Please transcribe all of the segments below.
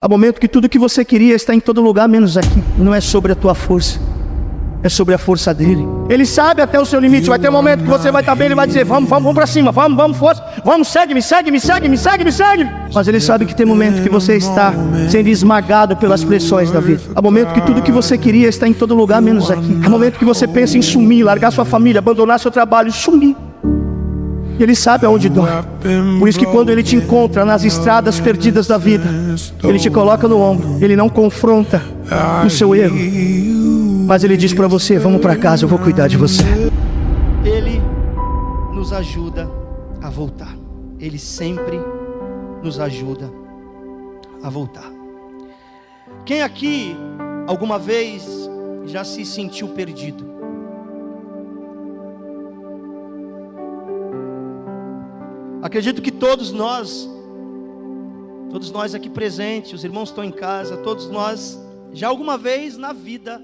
Há momento que tudo que você queria está em todo lugar, menos aqui. Não é sobre a tua força, é sobre a força dele. Ele sabe até o seu limite. Vai ter um momento que você vai estar bem, ele vai dizer: vamos para cima, vamos, força, vamos, segue-me. Mas ele sabe que tem momento que você está sendo esmagado pelas pressões da vida. Há momento que tudo que você queria está em todo lugar, menos aqui. Há momento que você pensa em sumir, largar sua família, abandonar seu trabalho, sumir. Ele sabe aonde dói. Por isso que quando ele te encontra nas estradas perdidas da vida, ele te coloca no ombro. Ele não confronta o seu erro, mas ele diz para você: vamos para casa, eu vou cuidar de você. Ele nos ajuda a voltar. Ele sempre nos ajuda a voltar. Quem aqui alguma vez já se sentiu perdido? Acredito que todos nós aqui presentes, os irmãos estão em casa, todos nós já alguma vez na vida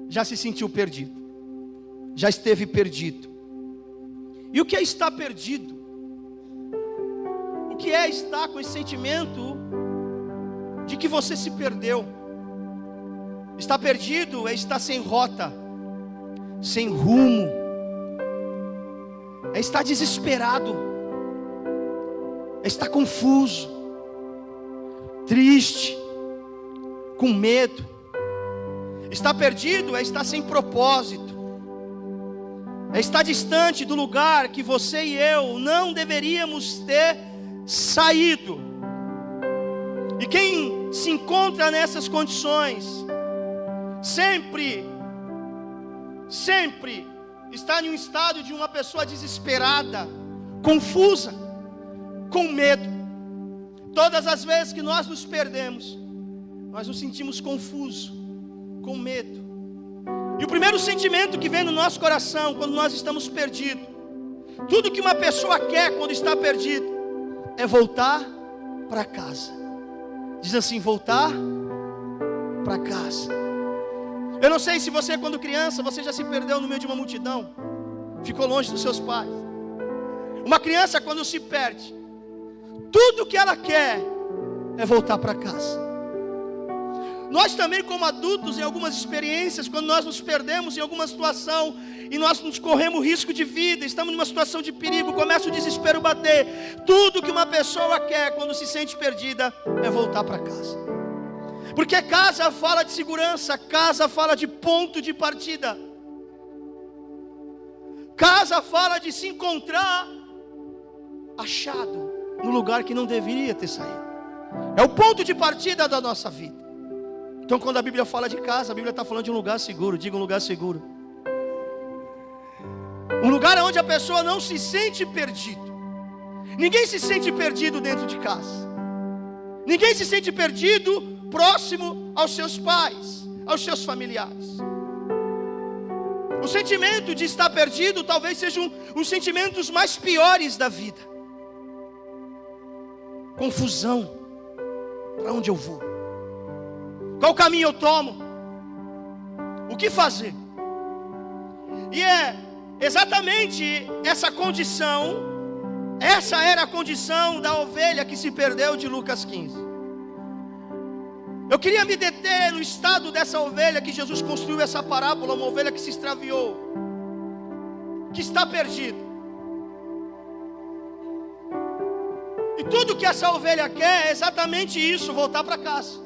já se sentiu perdido, já esteve perdido. E o que é estar perdido? O que é estar com esse sentimento de que você se perdeu? Estar perdido é estar sem rota, sem rumo, é estar desesperado, é estar confuso, triste, com medo. Estar perdido é estar sem propósito, é estar distante do lugar que você e eu não deveríamos ter saído. E quem se encontra nessas condições, sempre está em um estado de uma pessoa desesperada, confusa, com medo. Todas as vezes que nós nos perdemos, nós nos sentimos confusos, com medo. E o primeiro sentimento que vem no nosso coração quando nós estamos perdidos, tudo que uma pessoa quer quando está perdido, é voltar para casa. Diz assim: voltar para casa. Eu não sei se você, quando criança, você já se perdeu no meio de uma multidão, ficou longe dos seus pais. Uma criança, quando se perde, tudo que ela quer é voltar para casa. Nós também, como adultos, em algumas experiências, quando nós nos perdemos em alguma situação e nós nos corremos risco de vida, estamos numa situação de perigo, começa o desespero a bater. Tudo que uma pessoa quer quando se sente perdida é voltar para casa. Porque casa fala de segurança, casa fala de ponto de partida, casa fala de se encontrar achado no lugar que não deveria ter saído. É o ponto de partida da nossa vida. Então, quando a Bíblia fala de casa, a Bíblia está falando de um lugar seguro. Diga um lugar seguro. Um lugar onde a pessoa não se sente perdido. Ninguém se sente perdido dentro de casa. Ninguém se sente perdido próximo aos seus pais, aos seus familiares. O sentimento de estar perdido talvez seja um dos sentimentos mais piores da vida. Confusão. Para onde eu vou? Qual caminho eu tomo? O que fazer? E é exatamente essa condição, essa era a condição da ovelha que se perdeu de Lucas 15. Eu queria me deter no estado dessa ovelha que Jesus construiu essa parábola, uma ovelha que se extraviou, que está perdida. E tudo que essa ovelha quer é exatamente isso: voltar para casa.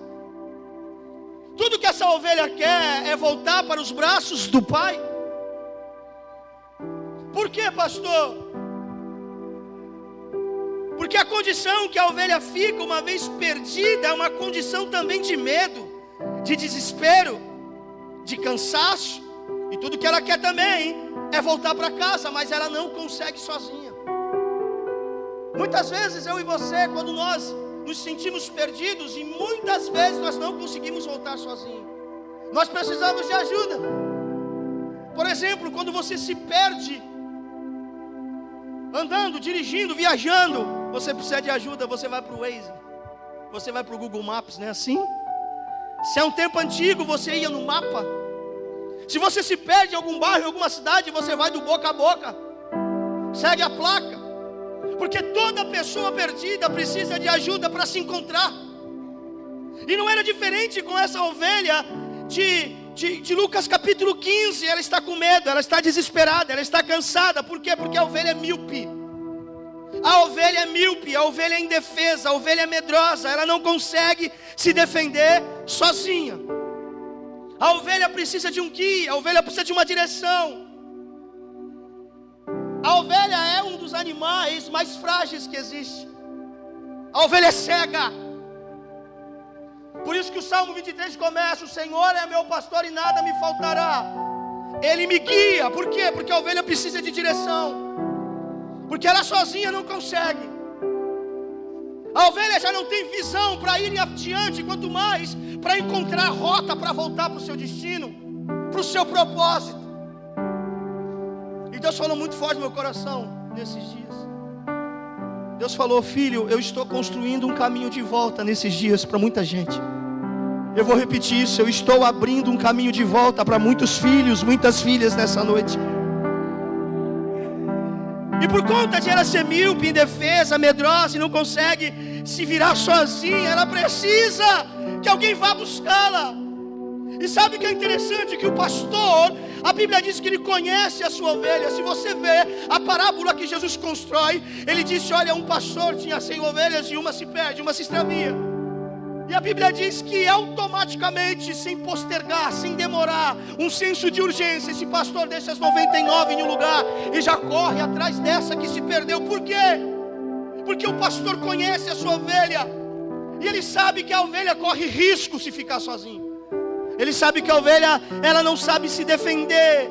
Tudo que essa ovelha quer é voltar para os braços do Pai. Por quê, pastor? Porque a condição que a ovelha fica uma vez perdida é uma condição também de medo, de desespero, de cansaço. E tudo que ela quer também é voltar para casa, mas ela não consegue sozinha. Muitas vezes eu e você, quando nós nos sentimos perdidos, e muitas vezes nós não conseguimos voltar sozinhos, nós precisamos de ajuda. Por exemplo, quando você se perde andando, dirigindo, viajando, você precisa de ajuda, você vai para o Waze, você vai para o Google Maps, não é assim? Se é um tempo antigo, você ia no mapa. Se você se perde em algum bairro, em alguma cidade, você vai do boca a boca, segue a placa. Porque toda pessoa perdida precisa de ajuda para se encontrar. E não era diferente com essa ovelha de Lucas capítulo 15. Ela está com medo, ela está desesperada, ela está cansada. Por quê? Porque a ovelha é míope. A ovelha é míope, a ovelha é indefesa, a ovelha é medrosa. Ela não consegue se defender sozinha. A ovelha precisa de um guia, a ovelha precisa de uma direção. A ovelha é um dos animais mais frágeis que existe. A ovelha é cega. Por isso que o Salmo 23 começa: o Senhor é meu pastor e nada me faltará. Ele me guia. Por quê? Porque a ovelha precisa de direção. Porque ela sozinha não consegue. A ovelha já não tem visão para ir adiante, quanto mais para encontrar rota para voltar para o seu destino, para o seu propósito. E Deus falou muito forte no meu coração nesses dias. Deus falou: filho, eu estou construindo um caminho de volta nesses dias para muita gente. Eu vou repetir isso: eu estou abrindo um caminho de volta para muitos filhos, muitas filhas nessa noite. E por conta de ela ser míope, indefesa, medrosa e não consegue se virar sozinha, ela precisa que alguém vá buscá-la. E sabe o que é interessante? Que o pastor, a Bíblia diz que ele conhece a sua ovelha. Se você vê a parábola que Jesus constrói, ele disse: olha, um pastor tinha 100 ovelhas e uma se perde, uma se extravia. E a Bíblia diz que automaticamente, sem postergar, sem demorar, um senso de urgência, esse pastor deixa as 99 em um lugar e já corre atrás dessa que se perdeu. Por quê? Porque o pastor conhece a sua ovelha. E ele sabe que a ovelha corre risco se ficar sozinho. Ele sabe que a ovelha, ela não sabe se defender.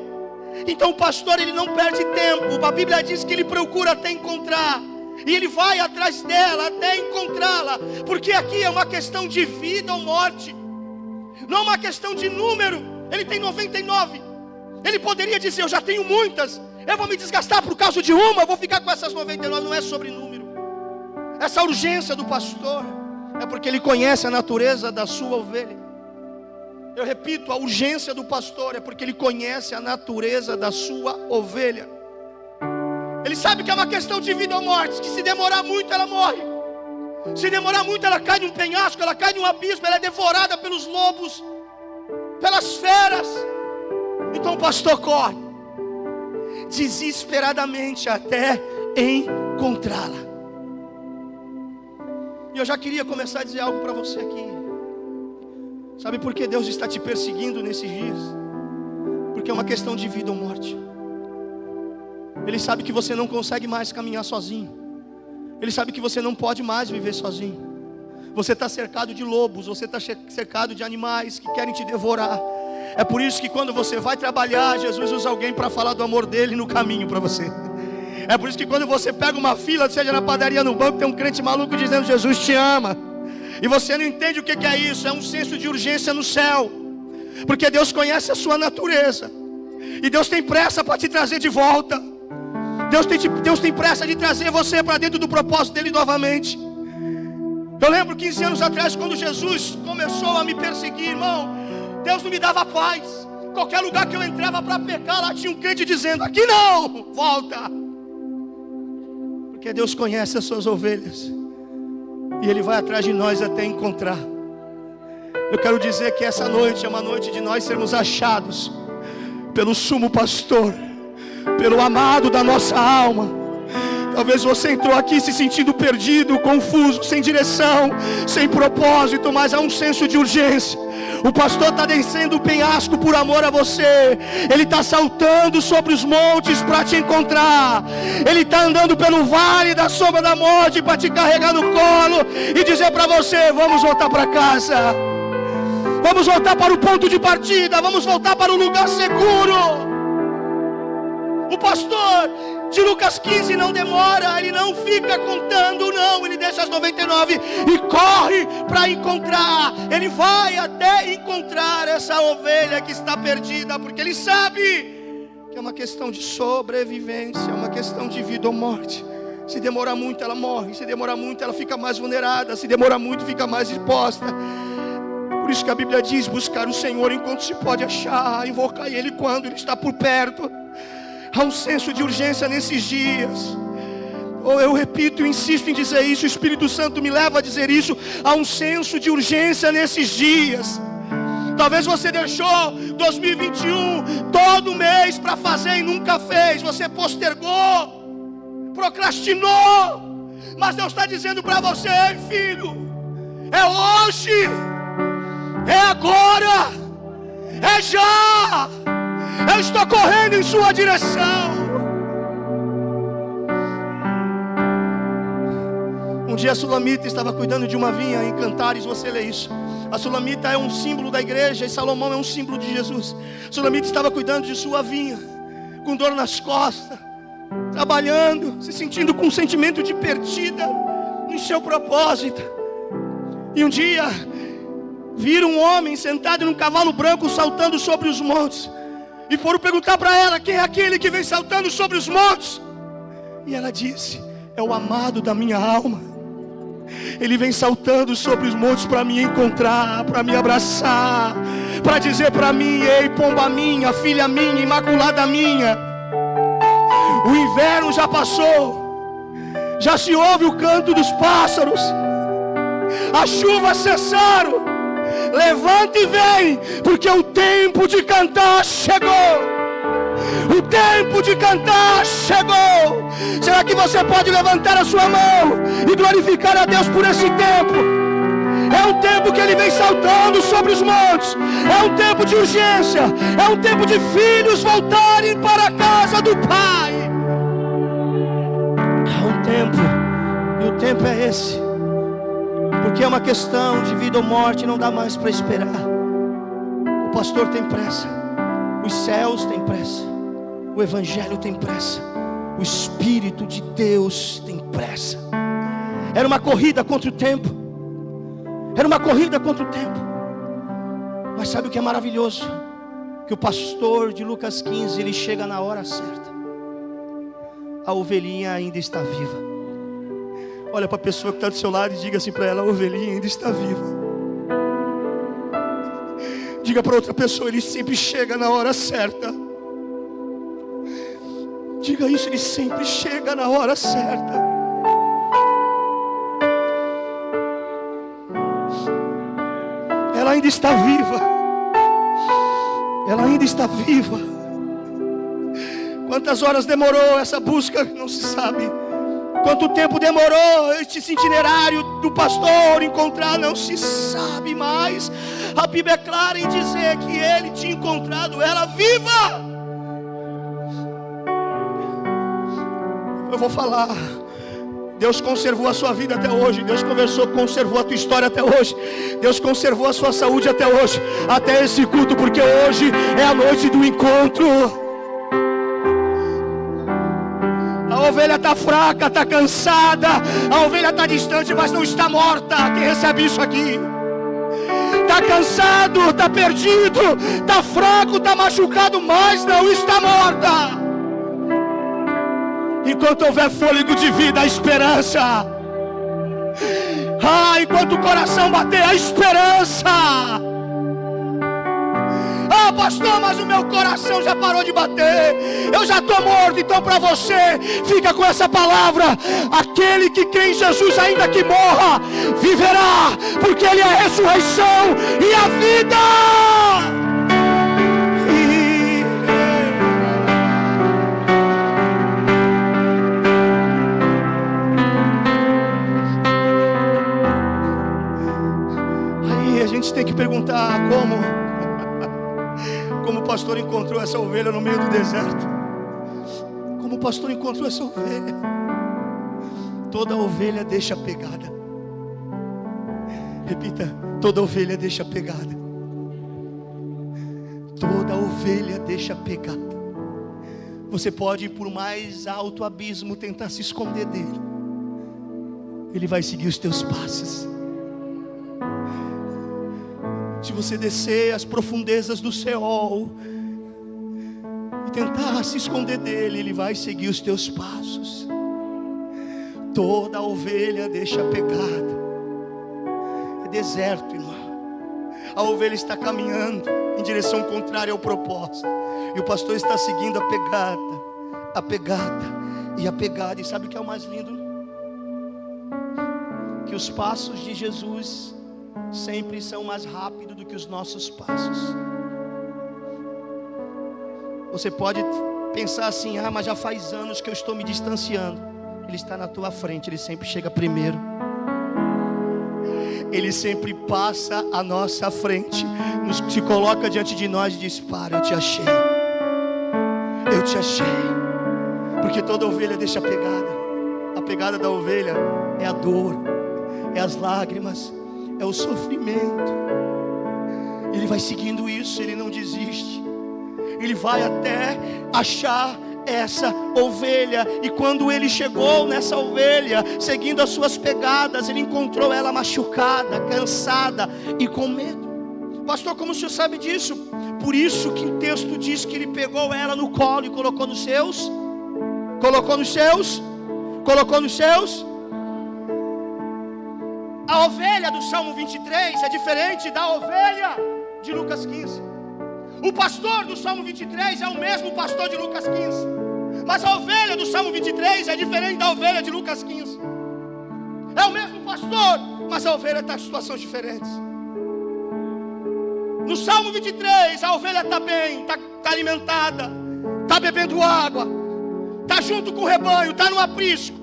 Então o pastor, ele não perde tempo. A Bíblia diz que ele procura até encontrar. E ele vai atrás dela até encontrá-la. Porque aqui é uma questão de vida ou morte. Não é uma questão de número. Ele tem 99. Ele poderia dizer: eu já tenho muitas, eu vou me desgastar por causa de uma, eu vou ficar com essas 99. Não é sobre número. Essa urgência do pastor é porque ele conhece a natureza da sua ovelha. Eu repito, a urgência do pastor é porque ele conhece a natureza da sua ovelha. Ele sabe que é uma questão de vida ou morte, que se demorar muito ela morre. Se demorar muito ela cai num penhasco, ela cai num abismo, ela é devorada pelos lobos, pelas feras. Então o pastor corre desesperadamente até encontrá-la. E eu já queria começar a dizer algo para você aqui. Sabe por que Deus está te perseguindo nesses dias? Porque é uma questão de vida ou morte. Ele sabe que você não consegue mais caminhar sozinho. Ele sabe que você não pode mais viver sozinho. Você está cercado de lobos, você está cercado de animais que querem te devorar. É por isso que quando você vai trabalhar, Jesus usa alguém para falar do amor dele no caminho para você. É por isso que quando você pega uma fila, seja na padaria, no banco, tem um crente maluco dizendo: Jesus te ama. E você não entende o que é isso. É um senso de urgência no céu. Porque Deus conhece a sua natureza. E Deus tem pressa para te trazer de volta. Deus tem pressa de trazer você para dentro do propósito dele novamente. Eu lembro 15 anos atrás, quando Jesus começou a me perseguir, irmão, Deus não me dava paz. Qualquer lugar que eu entrava para pecar, lá tinha um crente dizendo: aqui não, volta. Porque Deus conhece as suas ovelhas. E Ele vai atrás de nós até encontrar. Eu quero dizer que essa noite é uma noite de nós sermos achados pelo sumo pastor, pelo amado da nossa alma. Talvez você entrou aqui se sentindo perdido, confuso, sem direção, sem propósito, mas há um senso de urgência. O pastor está descendo o penhasco por amor a você. Ele está saltando sobre os montes para te encontrar. Ele está andando pelo vale da sombra da morte para te carregar no colo e dizer para você: vamos voltar para casa. Vamos voltar para o ponto de partida. Vamos voltar para o lugar seguro. O pastor de Lucas 15 não demora, ele não fica contando, não, ele deixa as 99 e corre para encontrar. Ele vai até encontrar essa ovelha que está perdida, porque ele sabe que é uma questão de sobrevivência, é uma questão de vida ou morte. Se demorar muito ela morre, se demorar muito ela fica mais vulnerada, se demorar muito fica mais exposta. Por isso que a Bíblia diz: buscar o Senhor enquanto se pode achar, invocar Ele quando Ele está por perto. Há um senso de urgência nesses dias. Eu repito e insisto em dizer isso, o Espírito Santo me leva a dizer isso. Há um senso de urgência nesses dias. Talvez você deixou 2021 todo mês para fazer e nunca fez. Você postergou, procrastinou. Mas Deus está dizendo para você: filho, é hoje, é agora, é já. Eu estou correndo em sua direção. Um dia a Sulamita estava cuidando de uma vinha em Cantares, você lê isso. A Sulamita é um símbolo da igreja e Salomão é um símbolo de Jesus. A Sulamita estava cuidando de sua vinha, com dor nas costas, trabalhando, se sentindo com um sentimento de perdida no seu propósito. E um dia, viram um homem sentado num cavalo branco saltando sobre os montes. E foram perguntar para ela: quem é aquele que vem saltando sobre os montes? E ela disse: é o amado da minha alma. Ele vem saltando sobre os montes para me encontrar, para me abraçar, para dizer para mim: ei, pomba minha, filha minha, imaculada minha. O inverno já passou, já se ouve o canto dos pássaros, as chuvas cessaram. Levanta e vem, porque o tempo de cantar chegou. O tempo de cantar chegou. Será que você pode levantar a sua mão e glorificar a Deus por esse tempo? É um tempo que Ele vem saltando sobre os montes. É um tempo de urgência. É um tempo de filhos voltarem para a casa do Pai. É um tempo, e o tempo é esse, porque é uma questão de vida ou morte. Não dá mais para esperar. O pastor tem pressa, os céus têm pressa, o Evangelho tem pressa, o Espírito de Deus tem pressa. Era uma corrida contra o tempo. Era uma corrida contra o tempo. Mas sabe o que é maravilhoso? Que o pastor de Lucas 15, ele chega na hora certa. A ovelhinha ainda está viva. Olha para a pessoa que está do seu lado e diga assim para ela: a ovelhinha ainda está viva. Diga para outra pessoa: ele sempre chega na hora certa. Diga isso: ele sempre chega na hora certa. Ela ainda está viva. Ela ainda está viva. Quantas horas demorou essa busca? Não se sabe. Quanto tempo demorou esse itinerário do pastor encontrar? Não se sabe mais. A Bíblia é clara em dizer que ele tinha encontrado ela viva. Eu vou falar. Deus conservou a sua vida até hoje. Deus conservou a tua história até hoje. Deus conservou a sua saúde até hoje, até esse culto, porque hoje é a noite do encontro. A ovelha está fraca, está cansada. A ovelha está distante, mas não está morta. Quem recebe isso aqui? Está cansado, está perdido, está fraco, está machucado, mas não está morta. Enquanto houver fôlego de vida, a esperança. Enquanto o coração bater, a esperança. Pastor, mas o meu coração já parou de bater. Eu já estou morto. Então para você, fica com essa palavra: aquele que crê em Jesus, ainda que morra, viverá, porque Ele é a ressurreição e a vida. A gente tem que perguntar como o pastor encontrou essa ovelha no meio do deserto. Como o pastor encontrou essa ovelha. Toda ovelha deixa a pegada. Repita: toda ovelha deixa a pegada. Toda ovelha deixa a pegada. Você pode ir por mais alto abismo, tentar se esconder dele. Ele vai seguir os teus passos. Se você descer as profundezas do Seol e tentar se esconder dele, ele vai seguir os teus passos. Toda ovelha deixa a pegada. É deserto, irmão. A ovelha está caminhando em direção contrária ao propósito, e o pastor está seguindo a pegada, e apegada. E sabe o que é o mais lindo? Que os passos de Jesus sempre são mais rápidos do que os nossos passos. Você pode pensar assim: ah, mas já faz anos que eu estou me distanciando. Ele está na tua frente, Ele sempre chega primeiro. Ele sempre passa à nossa frente, se coloca diante de nós e diz: para, eu te achei. Eu te achei. Porque toda ovelha deixa a pegada. A pegada da ovelha é a dor, é as lágrimas, é o sofrimento. Ele vai seguindo isso, ele não desiste. Ele vai até achar essa ovelha. E quando ele chegou nessa ovelha, seguindo as suas pegadas, ele encontrou ela machucada, cansada e com medo. Pastor, como o senhor sabe disso? Por isso que o texto diz que ele pegou ela no colo e colocou nos seus. A ovelha do Salmo 23 é diferente da ovelha de Lucas 15. O pastor do Salmo 23 é o mesmo pastor de Lucas 15. Mas a ovelha do Salmo 23 é diferente da ovelha de Lucas 15. É o mesmo pastor, mas a ovelha está em situações diferentes. No Salmo 23, a ovelha está bem, está alimentada, está bebendo água, está junto com o rebanho, está no aprisco.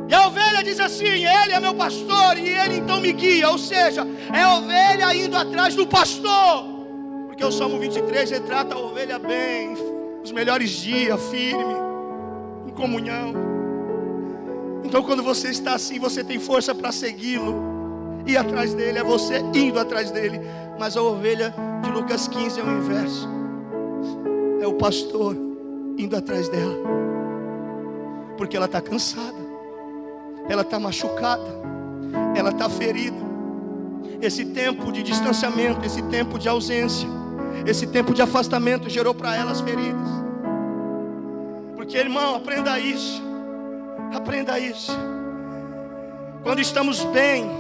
E a ovelha diz assim: Ele é meu pastor e Ele então me guia. Ou seja, é a ovelha indo atrás do pastor. Porque o Salmo 23 retrata a ovelha bem, os melhores dias, firme, em comunhão. Então quando você está assim, você tem força para segui-lo, ir atrás dele, é você indo atrás dele. Mas a ovelha de Lucas 15 é o inverso. É o pastor indo atrás dela. Porque ela está cansada, ela está machucada, ela está ferida. Esse tempo de distanciamento, esse tempo de ausência, esse tempo de afastamento gerou para elas feridas. Porque, irmão, aprenda isso. Aprenda isso. Quando estamos bem,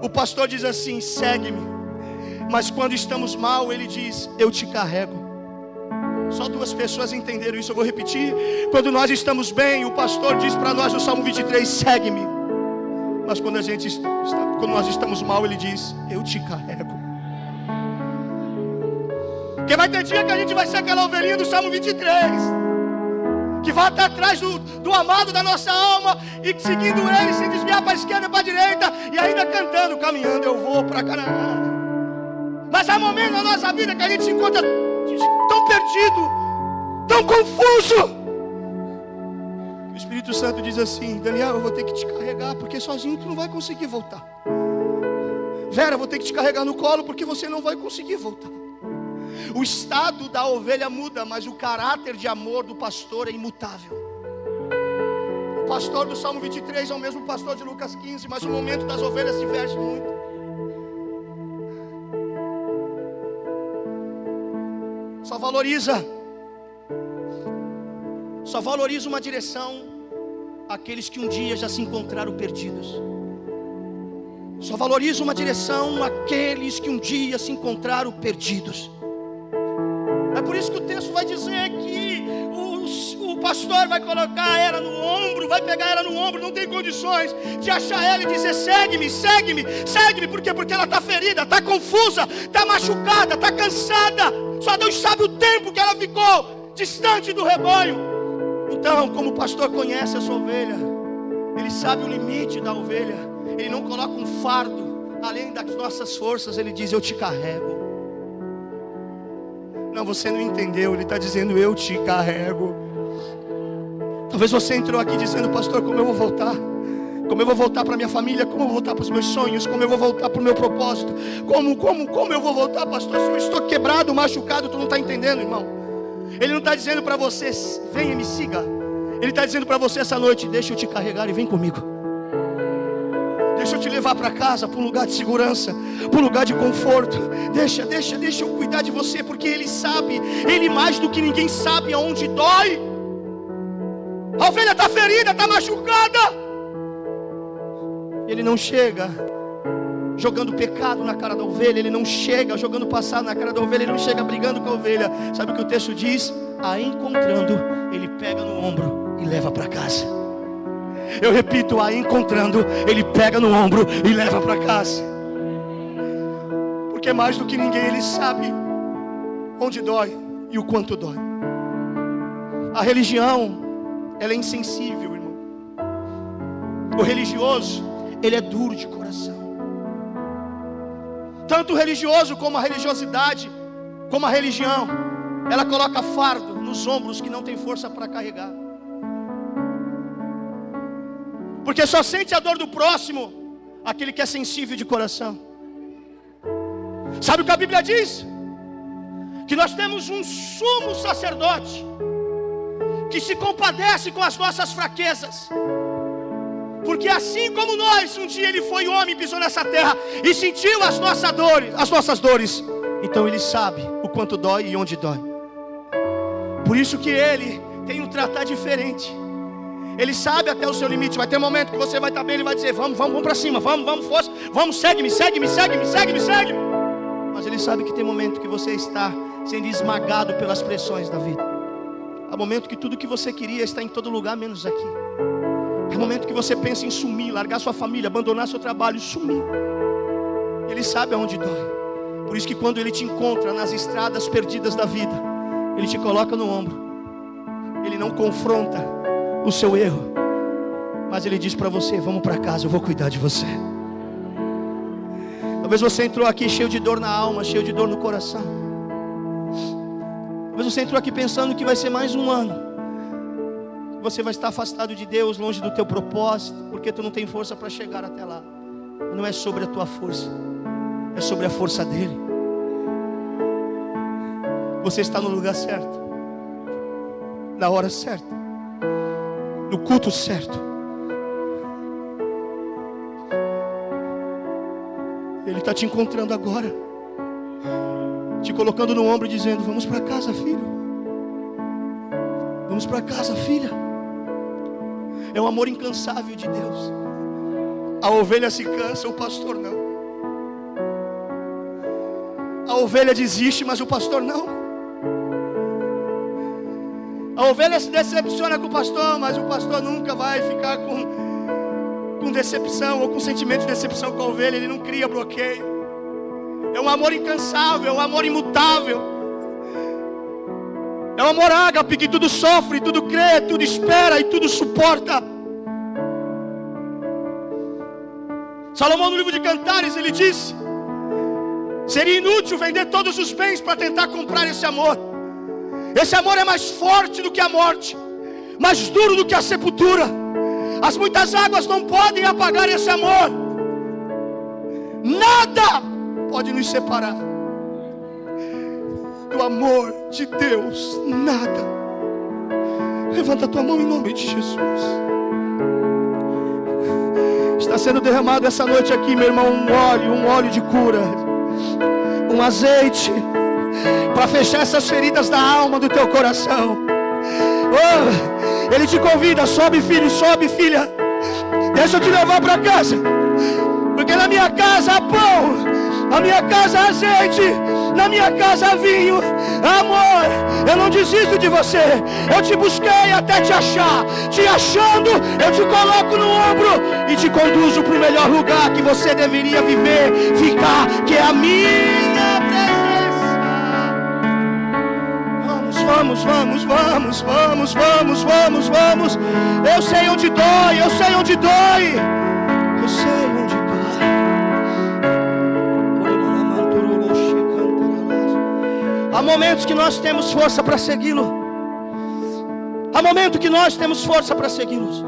o pastor diz assim: segue-me. Mas quando estamos mal, ele diz: eu te carrego. Só duas pessoas entenderam isso, eu vou repetir. Quando nós estamos bem, o pastor diz para nós no Salmo 23: segue-me. Mas quando nós estamos mal, ele diz: eu te carrego. Porque vai ter dia que a gente vai ser aquela ovelhinha do Salmo 23, que vai estar atrás do amado da nossa alma, e seguindo ele, sem desviar para a esquerda e para a direita, e ainda cantando: caminhando eu vou para Canaã. Mas há momentos na nossa vida que a gente se encontra tão perdido, tão confuso. O Espírito Santo diz assim: Daniel, eu vou ter que te carregar, porque sozinho tu não vai conseguir voltar. Vera, eu vou ter que te carregar no colo, porque você não vai conseguir voltar. O estado da ovelha muda, mas o caráter de amor do pastor é imutável. O pastor do Salmo 23 é o mesmo pastor de Lucas 15, mas o momento das ovelhas diverge muito. Só valoriza uma direção aqueles que um dia já se encontraram perdidos. Só valoriza uma direção aqueles que um dia se encontraram perdidos. É por isso que o texto vai dizer que o pastor vai colocar ela no ombro, vai pegar ela no ombro, não tem condições de achar ela e dizer: segue-me, segue-me, segue-me. Por quê? Porque ela está ferida, está confusa, está machucada, está cansada. Só Deus sabe o tempo que ela ficou distante do rebanho. Então, como o pastor conhece a sua ovelha, ele sabe o limite da ovelha. Ele não coloca um fardo além das nossas forças. Ele diz: eu te carrego. Não, você não entendeu. Ele está dizendo: eu te carrego. Talvez você entrou aqui dizendo: pastor, como eu vou voltar? Como eu vou voltar para minha família? Como eu vou voltar para os meus sonhos? Como eu vou voltar para o meu propósito? Como eu vou voltar, pastor? Se eu estou quebrado, machucado, tu não está entendendo, irmão. Ele não está dizendo para você: venha e me siga. Ele está dizendo para você essa noite: deixa eu te carregar e vem comigo. Deixa eu te levar para casa, para um lugar de segurança, para um lugar de conforto. Deixa eu cuidar de você, porque Ele sabe, Ele mais do que ninguém sabe aonde dói. A ovelha está ferida, está machucada. Ele não chega jogando pecado na cara da ovelha. Ele não chega jogando passado na cara da ovelha. Ele não chega brigando com a ovelha. Sabe o que o texto diz? A encontrando, Ele pega no ombro e leva para casa. Eu repito, a encontrando, Ele pega no ombro e leva para casa. Porque mais do que ninguém Ele sabe onde dói e o quanto dói. A religião, ela é insensível, irmão. O religioso, ele é duro de coração. Tanto o religioso como a religiosidade, como a religião, ela coloca fardo nos ombros que não tem força para carregar. Porque só sente a dor do próximo aquele que é sensível de coração. Sabe o que a Bíblia diz? Que nós temos um sumo sacerdote que se compadece com as nossas fraquezas. Porque assim como nós, um dia Ele foi homem, pisou nessa terra e sentiu as nossas dores, então Ele sabe o quanto dói e onde dói. Por isso que Ele tem um tratar diferente. Ele sabe até o seu limite. Vai ter momento que você vai estar bem, Ele vai dizer, vamos para cima, vamos, força, vamos, segue-me. Mas Ele sabe que tem momento que você está sendo esmagado pelas pressões da vida. Há momento que tudo que você queria está em todo lugar, menos aqui. Há momento que você pensa em sumir, largar sua família, abandonar seu trabalho, sumir. Ele sabe aonde dói. Por isso que quando Ele te encontra nas estradas perdidas da vida, Ele te coloca no ombro. Ele não confronta o seu erro, mas Ele diz para você, vamos para casa, eu vou cuidar de você. Talvez você entrou aqui cheio de dor na alma, cheio de dor no coração. Talvez você entrou aqui pensando que vai ser mais um ano. Você vai estar afastado de Deus, longe do teu propósito, porque tu não tem força para chegar até lá. Não é sobre a tua força, é sobre a força dEle. Você está no lugar certo, na hora certa, no culto certo. Ele está te encontrando agora, te colocando no ombro e dizendo, vamos para casa, filho. Vamos para casa, filha. É um amor incansável de Deus. A ovelha se cansa, o pastor não. A ovelha desiste, mas o pastor não. A ovelha se decepciona com o pastor, mas o pastor nunca vai ficar com decepção ou com sentimento de decepção com a ovelha. Ele não cria bloqueio. É um amor incansável, é um amor imutável. É um amor ágape que tudo sofre, tudo crê, tudo espera e tudo suporta. Salomão no livro de Cantares ele disse: seria inútil vender todos os bens para tentar comprar esse amor. Esse amor é mais forte do que a morte, mais duro do que a sepultura. As muitas águas não podem apagar esse amor. Nada pode nos separar do amor de Deus, nada. Levanta a tua mão em nome de Jesus. Está sendo derramado essa noite aqui, meu irmão, um óleo de cura, um azeite para fechar essas feridas da alma do teu coração. Oh, Ele te convida, sobe filho, sobe filha, deixa eu te levar para casa, porque na minha casa há pão, na minha casa há azeite, na minha casa há vinho. Amor, eu não desisto de você. Eu te busquei até te achar. Te achando, eu te coloco no ombro e te conduzo para o melhor lugar que você deveria viver, ficar, que é a minha presença. Vamos. Eu sei onde dói, eu sei onde dói. Há momentos que nós temos força para segui-lo. Há momentos que nós temos força para segui-los.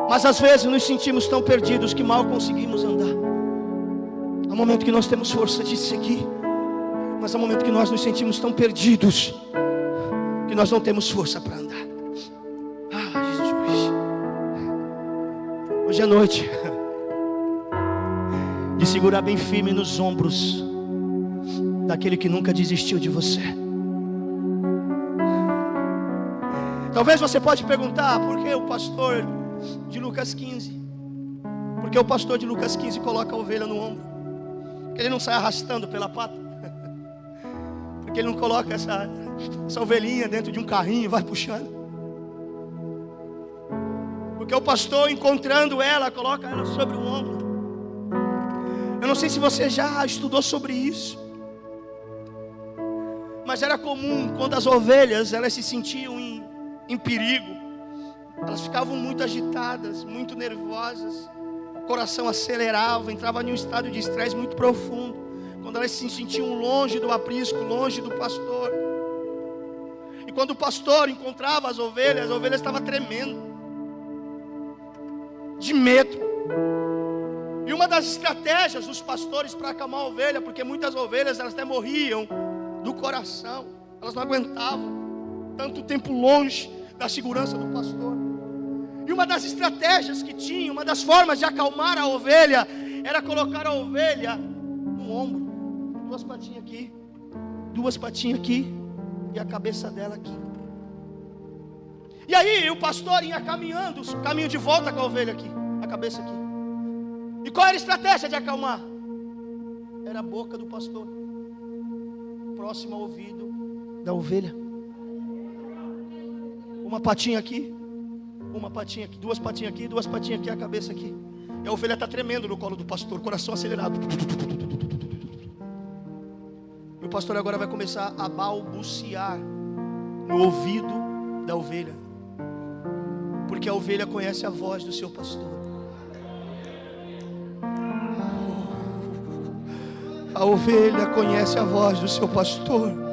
Mas às vezes nos sentimos tão perdidos que mal conseguimos andar. Há momentos que nós temos força de seguir. Mas há momentos que nós nos sentimos tão perdidos que nós não temos força para andar. Ah, Jesus. Hoje é noite de segurar bem firme nos ombros daquele que nunca desistiu de você. Talvez você pode perguntar, por que o pastor de Lucas 15? Por que o pastor de Lucas 15 coloca a ovelha no ombro? Porque ele não sai arrastando pela pata? Porque ele não coloca essa ovelhinha dentro de um carrinho e vai puxando? Porque o pastor, encontrando ela, coloca ela sobre o ombro. Eu não sei se você já estudou sobre isso, mas era comum quando as ovelhas elas se sentiam em perigo, elas ficavam muito agitadas, muito nervosas, o coração acelerava, entrava em um estado de estresse muito profundo, quando elas se sentiam longe do aprisco, longe do pastor. E quando o pastor encontrava as ovelhas estavam tremendo de medo. E uma das estratégias dos pastores para acalmar a ovelha, porque muitas ovelhas elas até morriam do coração, elas não aguentavam tanto tempo longe da segurança do pastor. E uma das estratégias que tinha, uma das formas de acalmar a ovelha, era colocar a ovelha no ombro, duas patinhas aqui e a cabeça dela aqui. E aí o pastor ia caminhando, caminho de volta com a ovelha aqui, a cabeça aqui. E qual era a estratégia de acalmar? Era a boca do pastor, próximo ao ouvido da ovelha. Uma patinha aqui, duas patinhas aqui, a cabeça aqui. E a ovelha está tremendo no colo do pastor, coração acelerado. E o pastor agora vai começar a balbuciar no ouvido da ovelha, porque a ovelha conhece a voz do seu pastor. A ovelha conhece a voz do seu pastor.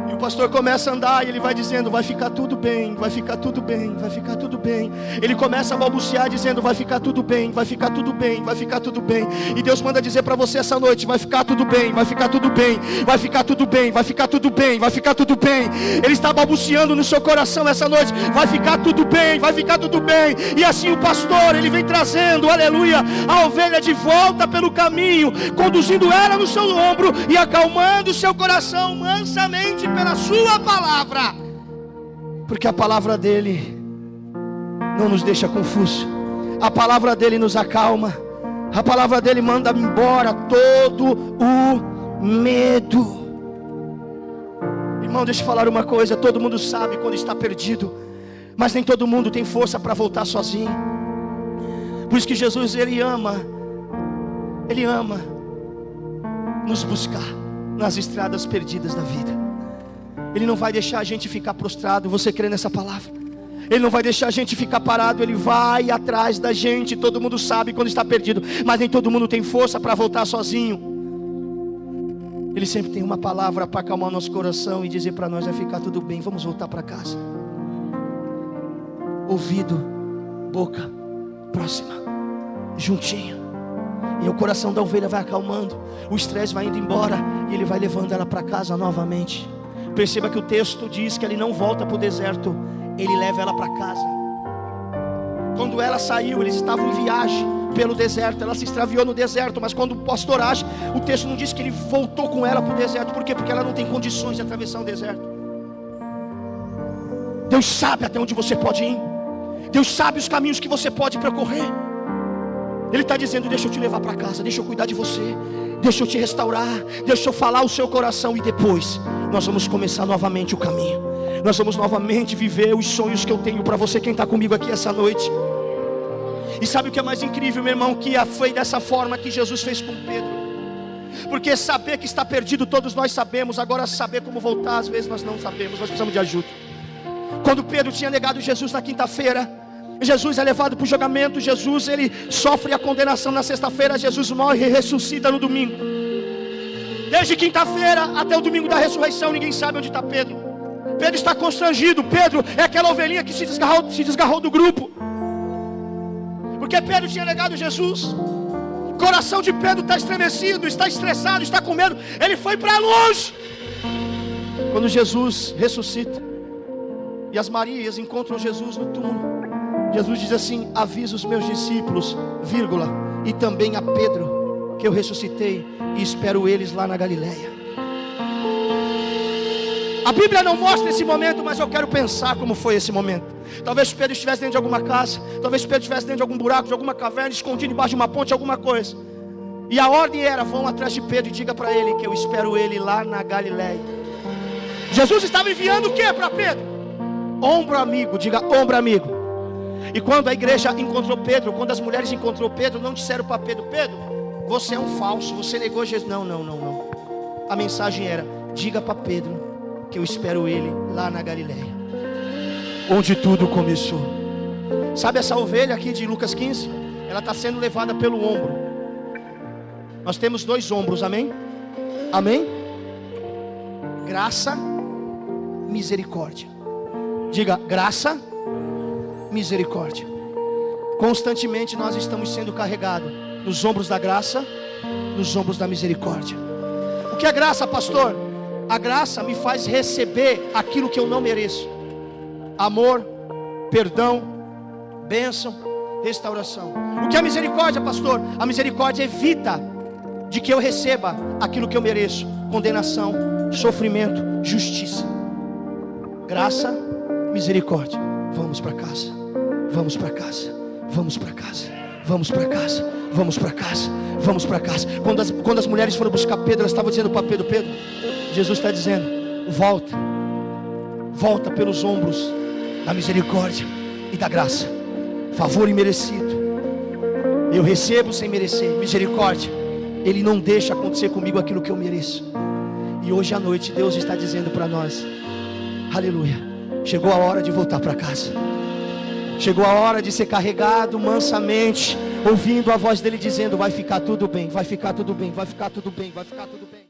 E o pastor começa a andar e ele vai dizendo: vai ficar tudo bem, vai ficar tudo bem, vai ficar tudo bem. Ele começa a balbuciar dizendo: vai ficar tudo bem, vai ficar tudo bem, vai ficar tudo bem. E Deus manda dizer para você essa noite: vai ficar tudo bem, vai ficar tudo bem, vai ficar tudo bem, vai ficar tudo bem, vai ficar tudo bem. Ele está balbuciando no seu coração essa noite: vai ficar tudo bem, vai ficar tudo bem. E assim o pastor, ele vem trazendo, aleluia, a ovelha de volta pelo caminho, conduzindo ela no seu ombro e acalmando o seu coração mansamente pela sua palavra, porque a palavra dele não nos deixa confuso, a palavra dele nos acalma, a palavra dele manda embora todo o medo. Irmão, deixa eu falar uma coisa: todo mundo sabe quando está perdido, mas nem todo mundo tem força para voltar sozinho. Por isso que Jesus, ele ama nos buscar nas estradas perdidas da vida. Ele não vai deixar a gente ficar prostrado. Você crê nessa palavra? Ele não vai deixar a gente ficar parado. Ele vai atrás da gente. Todo mundo sabe quando está perdido, mas nem todo mundo tem força para voltar sozinho. Ele sempre tem uma palavra para acalmar o nosso coração e dizer para nós: vai ficar tudo bem, vamos voltar para casa. Ouvido, boca, próxima, juntinho. E o coração da ovelha vai acalmando, o estresse vai indo embora e ele vai levando ela para casa novamente. Perceba que o texto diz que ele não volta para o deserto, ele leva ela para casa. Quando ela saiu, eles estavam em viagem pelo deserto, ela se extraviou no deserto. Mas quando o pastor age, o texto não diz que ele voltou com ela para o deserto. Por quê? Porque ela não tem condições de atravessar um deserto. Deus sabe até onde você pode ir, Deus sabe os caminhos que você pode percorrer. Ele está dizendo: deixa eu te levar para casa, deixa eu cuidar de você, deixa eu te restaurar, deixa eu falar o seu coração. E depois nós vamos começar novamente o caminho. Nós vamos novamente viver os sonhos que eu tenho para você, quem está comigo aqui essa noite. E sabe o que é mais incrível, meu irmão? Que foi dessa forma que Jesus fez com Pedro. Porque saber que está perdido todos nós sabemos. Agora saber como voltar, às vezes nós não sabemos, nós precisamos de ajuda. Quando Pedro tinha negado Jesus na quinta-feira, Jesus é levado para o julgamento. Jesus, ele sofre a condenação na sexta-feira. Jesus morre e ressuscita no domingo. Desde quinta-feira até o domingo da ressurreição, ninguém sabe onde está Pedro. Pedro está constrangido. Pedro é aquela ovelhinha que se desgarrou do grupo, porque Pedro tinha negado Jesus. O coração de Pedro está estremecido, está estressado, está com medo. Ele foi para longe. Quando Jesus ressuscita e as Marias encontram Jesus no túmulo, Jesus diz assim: avisa os meus discípulos, vírgula, e também a Pedro, que eu ressuscitei e espero eles lá na Galileia. A Bíblia não mostra esse momento, mas eu quero pensar como foi esse momento. Talvez Pedro estivesse dentro de alguma casa, talvez Pedro estivesse dentro de algum buraco, de alguma caverna, escondido embaixo de uma ponte, alguma coisa. E a ordem era: vão atrás de Pedro e diga para ele que eu espero ele lá na Galileia. Jesus estava enviando o que para Pedro? Ombro amigo, diga ombro amigo. E quando a igreja encontrou Pedro, quando as mulheres encontrou Pedro, não disseram para Pedro: Pedro, você é um falso, você negou Jesus. Não. A mensagem era: diga para Pedro que eu espero ele lá na Galileia, onde tudo começou. Sabe essa ovelha aqui de Lucas 15? Ela está sendo levada pelo ombro. Nós temos 2 ombros, amém? Amém? Graça, misericórdia. Diga: graça, misericórdia. Constantemente nós estamos sendo carregados nos ombros da graça, nos ombros da misericórdia. O que é graça, pastor? A graça me faz receber aquilo que eu não mereço: amor, perdão, bênção, restauração. O que é misericórdia, pastor? A misericórdia evita de que eu receba aquilo que eu mereço: condenação, sofrimento, justiça. Graça, misericórdia. Vamos para casa, vamos para casa, vamos para casa, vamos para casa, vamos para casa, vamos para casa. Quando as mulheres foram buscar Pedro, elas estavam dizendo para Pedro: Pedro, Jesus está dizendo: volta pelos ombros da misericórdia e da graça. Favor imerecido, eu recebo sem merecer. Misericórdia, Ele não deixa acontecer comigo aquilo que eu mereço. E hoje à noite Deus está dizendo para nós: aleluia, chegou a hora de voltar para casa. Chegou a hora de ser carregado mansamente, ouvindo a voz dele dizendo: vai ficar tudo bem, vai ficar tudo bem, vai ficar tudo bem, vai ficar tudo bem.